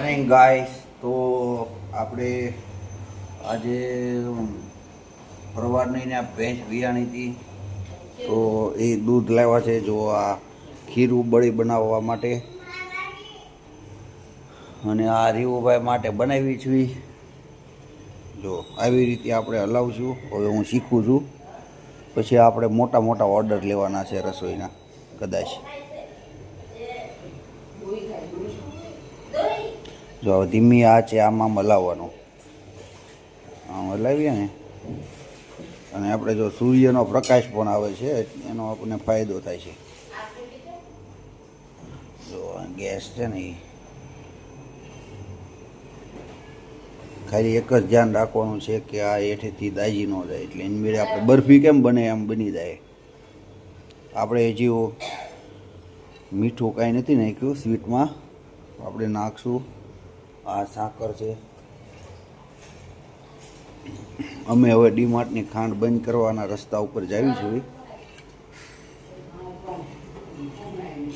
Morning guys. તો આપણે આજે પરવારની આ ભેંસ વિયાણી હતી, તો એ દૂધ લાવ્યા છે. જો આ ખીરું બળી બનાવવા માટે, અને આ રીવુભાઈ માટે બનાવી છે. જો આવી રીતે આપણે હલાવશું. હવે હું શીખું છું, પછી આપણે મોટા મોટા ઓર્ડર લેવાના છે રસોઈના કદાચ. જો ધીમી આંચે આમાં હલાવવાનું, આમ હલાવીએ ને, અને આપણે જો સૂર્યનો પ્રકાશ પણ આવે છે એનો આપણને ફાયદો થાય છે. જો ગેસ છે ને, એ ખાલી એક જ ધ્યાન રાખવાનું છે કે આ હેઠેથી દાજી ન જાય, એટલે એની મેળે આપણે બરફી કેમ બને એમ બની જાય. આપણે હજી મીઠું કાંઈ નથી નાખ્યું સ્વીટમાં, આપણે નાખશું. આ સાકર છે. અમે હવે ડીમાર્ટની ખાંડ બંધ કરવાના રસ્તા ઉપર જાવી છીએ.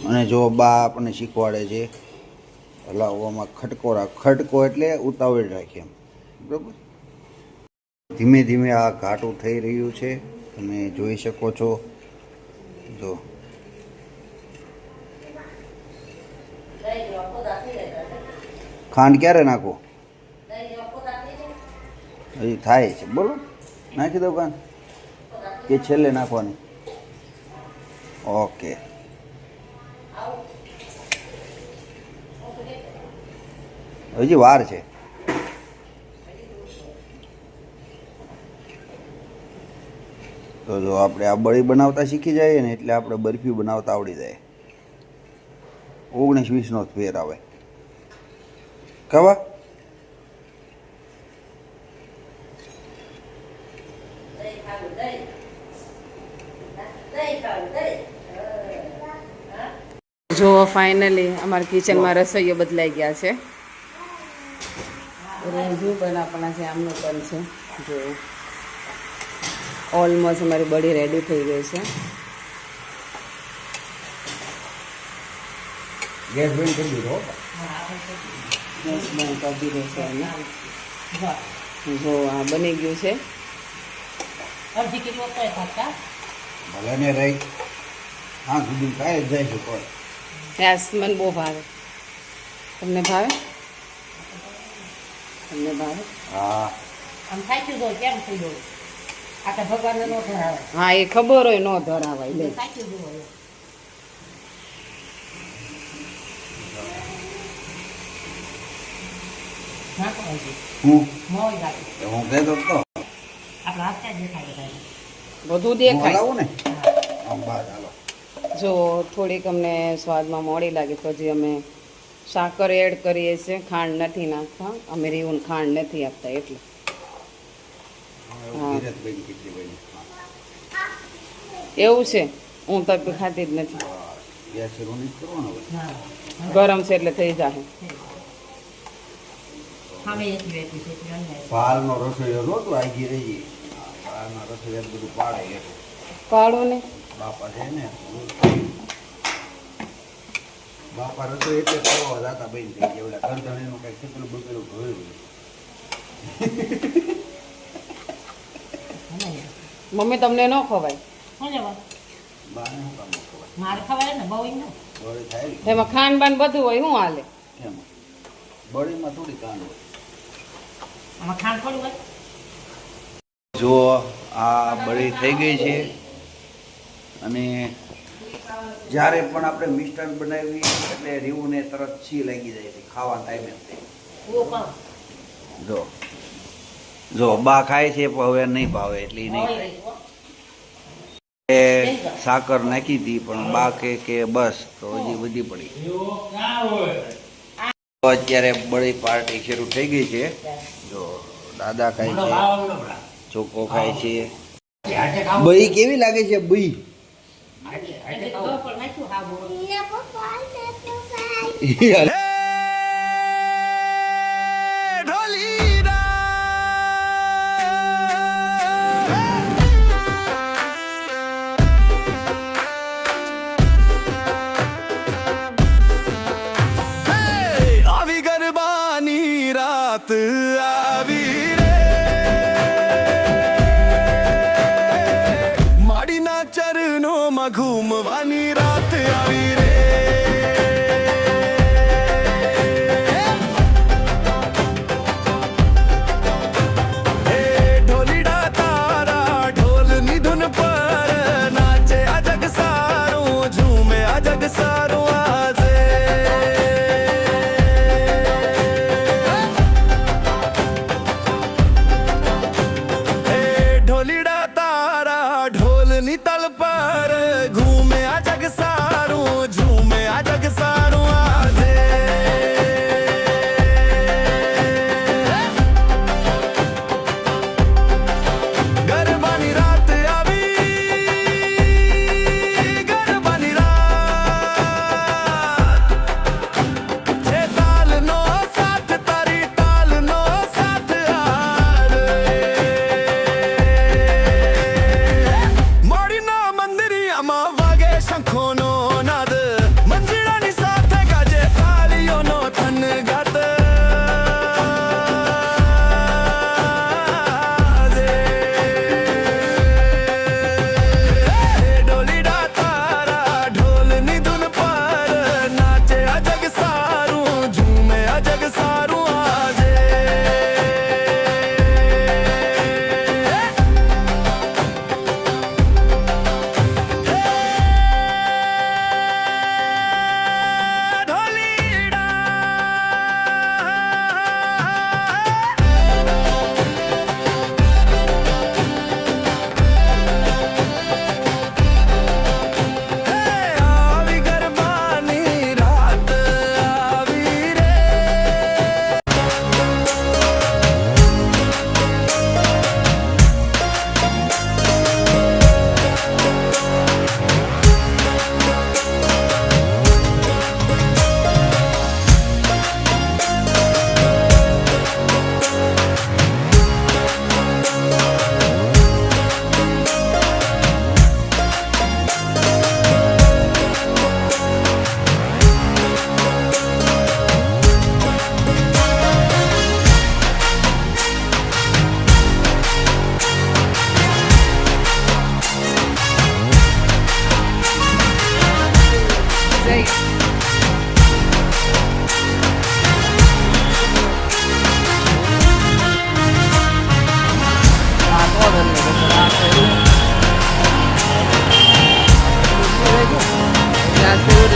અને જો બા આપણને શીખવાડે છે હલાવવામાં ખટકો એટલે ઉતાવળ રાખીએ, બરાબર. ધીમે ધીમે આ ઘાટું થઈ રહ્યું છે, તમે જોઈ શકો છો. જો ખાંડ ક્યારે નાખો? હજી થાય છે. બોલો, નાખી દો ખાંડ કે છેલ્લે નાખવાની? ઓકે. હજી વાર છે. તો જો આપણે આ બળી બનાવતા શીખી જઈએ ને, એટલે આપણે બરફી બનાવતા આવડી જાય. 19-20નો ફેર આવે. ખાવા જો ફાઇનલી અમારા કિચનમાં રસોઈઓ બદલાઈ ગયા છે. રેંજુ બનાવવાના છે, આમનું પણ છે. જો ઓલમોસ્ટ અમારી બળી રેડી થઈ ગઈ છે. ગેસ બંધ કરી દીધો. ગેસ બંધ કરી દીધો છે એને. જો આ બની ગયું છે. ભલે ને રહી, હા સુધી કાંઈ જ જાય છે. કોઈ યસ, મને બહુ ભાવે. તમને ભાવે? તમને ભાવે? હા, હા, એ ખબર હોય, નો ધરાવાય. લે હું કહેતો તો બધું દેખાય. હલાવું ને આમ બહાર. હાલો. જો થોડીક અમને સ્વાદમાં મોડી લાગે તો હજી અમે સાકર એડ કરીએ છીએ. ખાંડ નથી નાખતા અમે. રીવું ખાંડ નથી આપતા એટલે. હા, એવું છે. હું તો ખાતી જ નથી. ગેસ શરૂ નહીં કરવાનો હવે. ગરમ છે એટલે થઈ જાય. પાલનો રસોઈયો જો તું આગી રહી. પાલના રસોઈયા બધું પાડે એ પાડો ને બાપા છે ને. બાપા રસોઈ એટલે કરવા જતા બેન થઈ ગયા. ઓલા કરધણીનું કંઈક કેટલું બગેલું ધોયું. મમ્મી તમને ન ખવાય? બાને શું કામ ખવાય? મારે ખવાય ને બહુ બળી થાય એમાં ખાંડ બાન બધું હોય, શું હાલે? કેમ? બળીમાં થોડી કાંડ હોય. આમાં ખાંડ થોડું હોય. જો આ બળી થઈ ગઈ છે, અને જ્યારે પણ આપણે મિષ્ટાન બનાવી એટલે રીવુને તરત છી લાગી જાય છે ખાવાના ટાઈમે. જો જો બા ખાય છે પણ હવે નહીં ભાવે એટલે નહીં ખાય. સાકર નાખી હતી પણ બા કે બસ, તો હજી વધી પડી. અત્યારે બળી પાર્ટી શરૂ થઈ ગઈ છે. જો દાદા ખાય છે, ચોખ્ખો ખાય છે. બઈ કેવી લાગે છે? બઈ આવી ગરબા રાત આવી રે માડીના ચરણોમાં ઘૂમવાની રાત આવી રે તલ પર ઘૂમે આ જગ સારું ઝૂમે આ જગ સારું આજે ગરબાની રાત આવી ગરબાની રાત છે તાલનો સાથ તારી તાલનો સાથ આરે માં વાગે શંખોનો નાદ મંજીરાની સાથે ગાજે તાળીઓનો થનગાત ઢોલીડા તારા ઢોલની ધૂન પર નાચે આ જગ સારું ઝૂમે આ જગ સારું આજે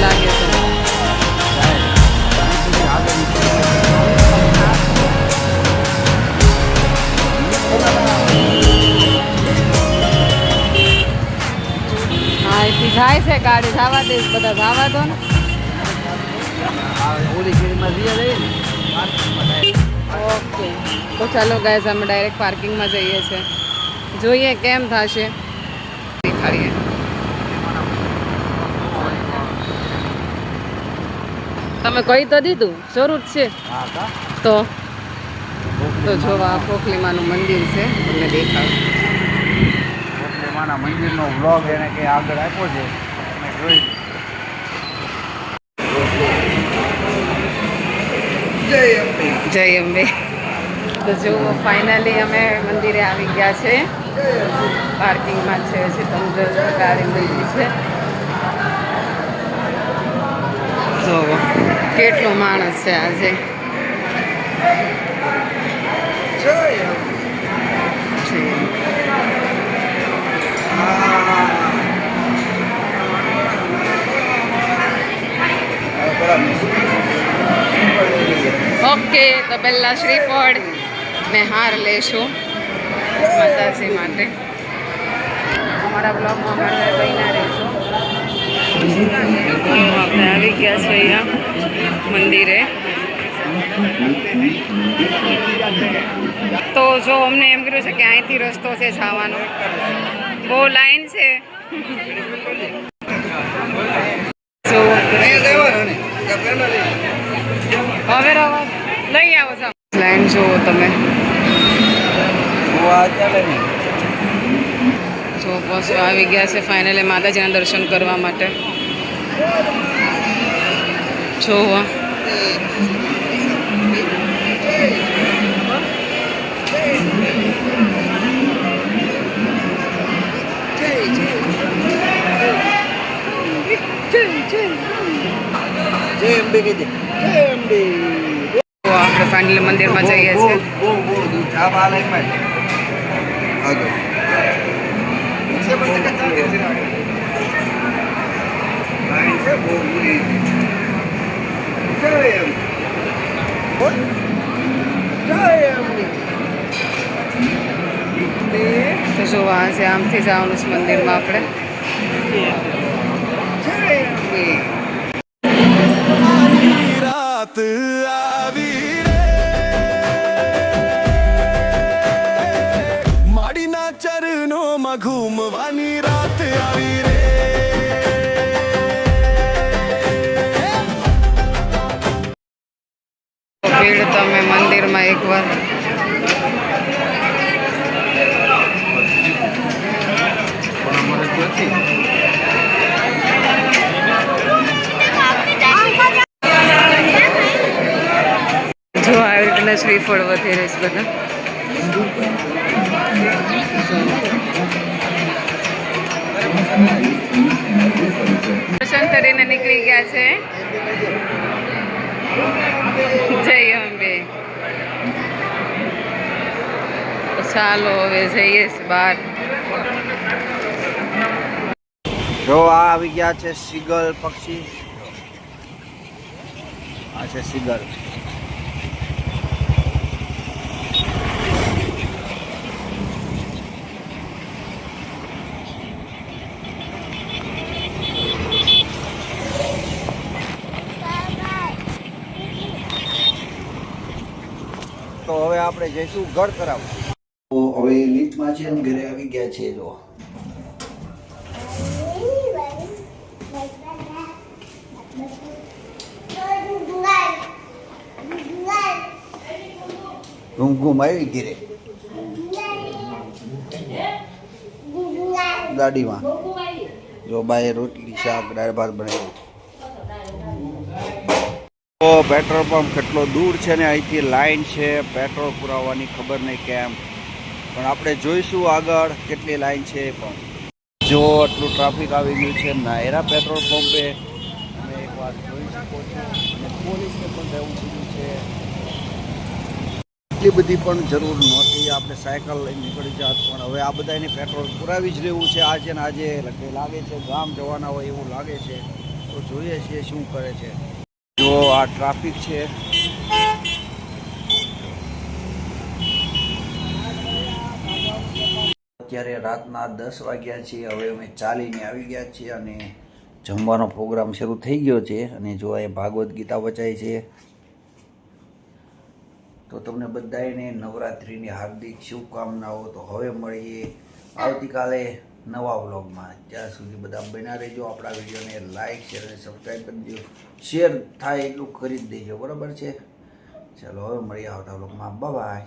લાગે છે હા એથી જાય છે ગાડી જવા દે બધા જવા દો ને ઓકે તો ચાલો ગાઈઝ અમે ડાયરેક્ટ પાર્કિંગમાં જઈએ છીએ જોઈએ કેમ થશે દેખાડીએ તમે કહી તો દીધું જરૂર છે તો જોવા પોખલીમાનું મંદિર છે તમને દેખાડું પોખલીમાના મંદિરનો વ્લોગ એને કંઈ આગળ આપ્યો છે તમે જોઈ જય અંબે તો જુઓ ફાઇનલી અમે મંદિરે આવી ગયા છે પાર્કિંગમાં છે હજી તમે જો ગાડી મૂકી છે જુઓ કેટલો માણસ છે આજે ઓકે તો પહેલાં શ્રીફળ ને હાર લેશું માતાજી માટે અમારા બ્લોગમાં અમારે બહીના રહેશું આપણે આવી ગયા છે અહીંયા મંદિરે તો જો અમને એમ કર્યું છે કે અહીંથી રસ્તો છે જવાનો બહુ લાઈન છે હવે રવા લઈ આવો છો લાઈન જુઓ તમે જો બસ આવી ગયા છે ફાઇનલી માતાજીના દર્શન કરવા માટે જોવા જય અંબે કહી દે જય અંબે તો આપણે ફાઇનલી મંદિરમાં જઈએ છીએ. બહુ દૂર ચા બા લાઈન માં આગળ લાઈન છે બહુ દૂરી જય અંબે બોલ જય અંબે તો જો આ છે આમથી જવાનું છે મંદિરમાં આપણે. રાત આવી રે માડીના ચરણોમાં ઘૂમવાની રાત આવી રે ભીડ તમે મંદિરમાં એકવાર જો આવી રીતના શ્રીફળ વગેરે છે બધા. દર્શન કરીને નીકળી ગયા છે. જય અંબે. ચાલો હવે જઈએ છીએ બહાર. જો આ આવી ગયા છે સિગલ પક્ષી. આ છે સિગલ. તો હવે આપણે જઈશું ઘર તરફ. તો હવે લીફ્ટમાં છે ને ઘરે આવી ગયા છે. જો ઘૂમ આવી ઘરે ગાડીમાં. જો બાએ રોટલી શાક દાળ ભાત બનાવ્યું. તો પેટ્રોલ પંપ કેટલો દૂર છે ને અહીંથી લાઈન છે પેટ્રોલ પુરાવવાની ખબર નહીં કેમ, પણ આપણે જોઈશું આગળ કેટલી લાઈન છે. પણ જો આટલું ટ્રાફિક આવી ગયું છે નાયરા પેટ્રોલ પંપે, તમે એકવાર જોઈ શકો છો. અને પોલીસને પણ રહેવું પડ્યું છે. એટલી બધી પણ જરૂર નહોતી, આપણે સાયકલ લઈને નીકળી જાત, પણ હવે આ બધાને પેટ્રોલ પુરાવી જ રહેવું છે આજે ને આજે. લાગે છે ગામ જવાના હોય એવું લાગે છે. તો જોઈએ છીએ શું કરે છે. જો આ ટ્રાફિક છે. અત્યારે રાતના 10 વાગ્યા છે. હવે અમે ચાલીને આવી ગયા છીએ અને જમવાનો પ્રોગ્રામ શરૂ થઈ ગયો છે. અને જો એ ભાગવત ગીતા વચાય છે. તો તમને બધાને નવરાત્રિની હાર્દિક શુભકામનાઓ. તો હવે મળીએ આવતીકાલે નવા વ્લોગમાં. ત્યાં સુધી બધા બન્યા રહેજો. આપણા વિડીયોને લાઈક શેર અને સબસ્ક્રાઈબ કરી દેજો. શેર થાય એટલું કરી જ દેજો, બરાબર છે. ચાલો હવે મળીએ આવતા વ્લોગમાં. બાય.